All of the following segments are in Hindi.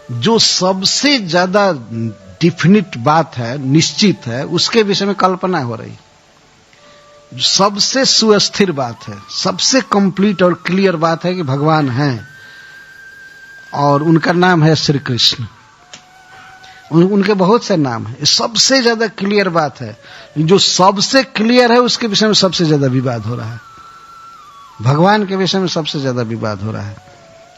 जो सबसे ज्यादा डिफिनिट बात है, निश्चित है, उसके विषय में कल्पना हो रही। सबसे सुस्थिर बात है, सबसे कंप्लीट और क्लियर बात है कि भगवान हैं और उनका नाम है श्री कृष्ण। उनके बहुत से नाम हैं, सबसे ज्यादा क्लियर बात है। जो सबसे क्लियर है उसके विषय में सबसे ज्यादा विवाद हो रहा है। भगवान के विषय में सबसे ज्यादा विवाद हो रहा है।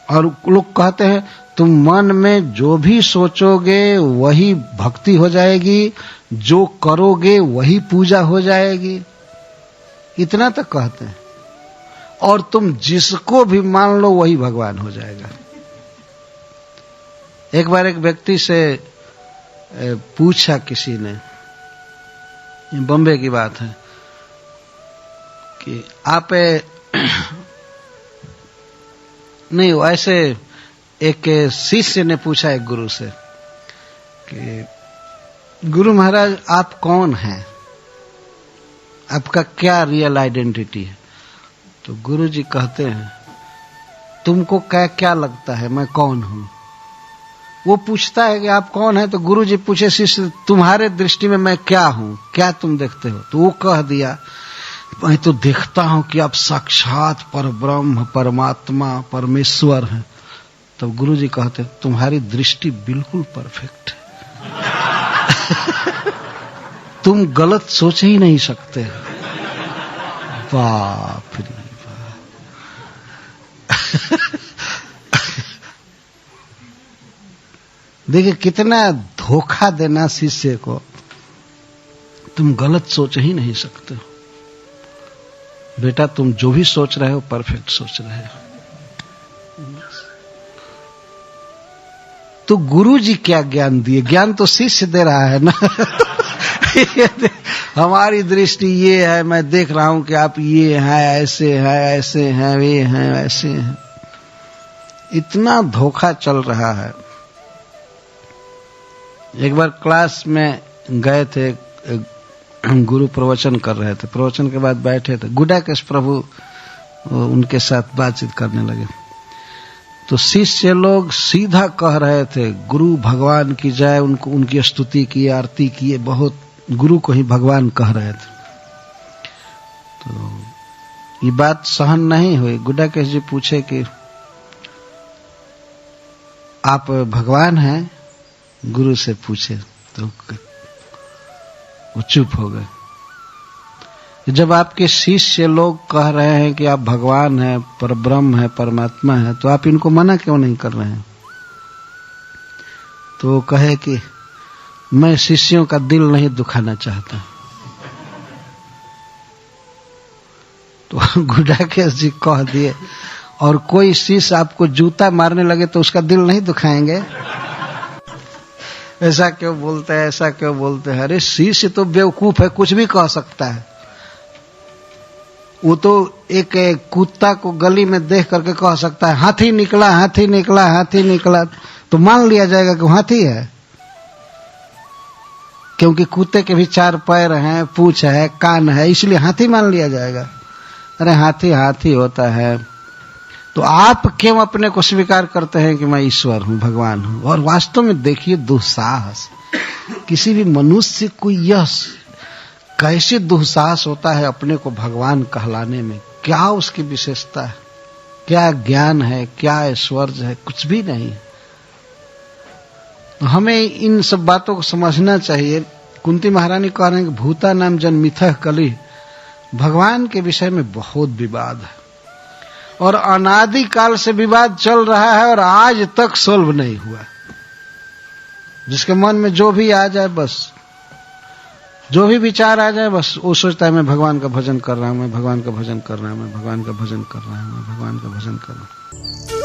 और लोग कहते हैं तुम मन में जो भी सोचोगे वही भक्ति हो जाएगी, जो करोगे वही पूजा हो जाएगी, इतना तक कहते हैं। और तुम जिसको भी मान लो वही भगवान हो जाएगा। एक बार एक व्यक्ति से पूछा किसी ने, बॉम्बे की बात है, कि आप नहीं, ऐसे एक शिष्य ने पूछा एक गुरु से कि गुरु महाराज आप कौन हैं, आपका क्या रियल आइडेंटिटी है? तो गुरु जी कहते हैं तुमको क्या लगता है मैं कौन हूं? वो पूछता है कि आप कौन है, तो गुरु जी पूछे शिष्य तुम्हारे दृष्टि में मैं क्या हूं, क्या तुम देखते हो? तो वो कह दिया मैं तो देखता हूं कि आप साक्षात परब्रह्म परमात्मा परमेश्वर हैं। तब गुरु जी कहते तुम्हारी दृष्टि बिल्कुल परफेक्ट है। तुम गलत सोच ही नहीं सकते। बाप रे बाप। देखिए कितना धोखा देना शिष्य को, तुम गलत सोच ही नहीं सकते हो बेटा, तुम जो भी सोच रहे हो परफेक्ट सोच रहे हो। तो गुरु जी क्या ज्ञान दिए? ज्ञान तो शिष्य दे रहा है ना। हमारी दृष्टि ये है, मैं देख रहा हूं कि आप ये हैं, ऐसे हैं, ऐसे हैं, वे हैं, ऐसे हैं। इतना धोखा चल रहा है। एक बार क्लास में गए थे, गुरु प्रवचन कर रहे थे, प्रवचन के बाद बैठे थे, गुडाकेश प्रभु उनके साथ बातचीत करने लगे। तो शिष्य लोग सीधा कह रहे थे गुरु भगवान की जय, उनको उनकी स्तुति की, आरती की, बहुत गुरु को ही भगवान कह रहे थे। तो ये बात सहन नहीं हुई। गुडाकेश जी पूछे कि आप भगवान हैं? गुरु से पूछे तो वो चुप हो गए। जब आपके शिष्य लोग कह रहे हैं कि आप भगवान हैं, परब्रह्म है, परमात्मा है, तो आप इनको मना क्यों नहीं कर रहे हैं? तो वो कहे कि मैं शिष्यों का दिल नहीं दुखाना चाहता। तो गुडाकेश जी कह दिए, और कोई शिष्य आपको जूता मारने लगे तो उसका दिल नहीं दुखाएंगे? ऐसा क्यों बोलते हैं, ऐसा क्यों बोलते हैं? अरे शिष्य तो बेवकूफ है, कुछ भी कह सकता है। वो तो एक कुत्ता को गली में देख करके कह सकता है हाथी निकला, हाथी निकला, हाथी निकला, तो मान लिया जाएगा कि हाथी है, क्योंकि कुत्ते के भी 4 पैर हैं, पूंछ है, कान है, इसलिए हाथी मान लिया जाएगा। अरे हाथी हाथी होता है। तो आप क्यों अपने को स्वीकार करते हैं कि मैं ईश्वर हूं, भगवान हूं? और वास्तव में देखिए दुस्साहस, किसी भी मनुष्य को यह कैसे दुस्साहस होता है अपने को भगवान कहलाने में? क्या उसकी विशेषता है, क्या ज्ञान है, क्या ऐश्वर्य है? कुछ भी नहीं। तो हमें इन सब बातों को समझना चाहिए। कुंती महारानी कह रहे हैं कि भूता नाम जन्मिथः कलि, भगवान के विषय में बहुत विवाद है और अनादि काल से विवाद चल रहा है और आज तक सोल्व नहीं हुआ। जिसके मन में जो भी आ जाए, बस जो भी विचार आ जाए, बस वो सोचता है मैं भगवान का भजन कर रहा हूं, मैं भगवान का भजन कर रहा हूं, मैं भगवान का भजन कर रहा हूं, मैं भगवान का भजन कर रहा हूं।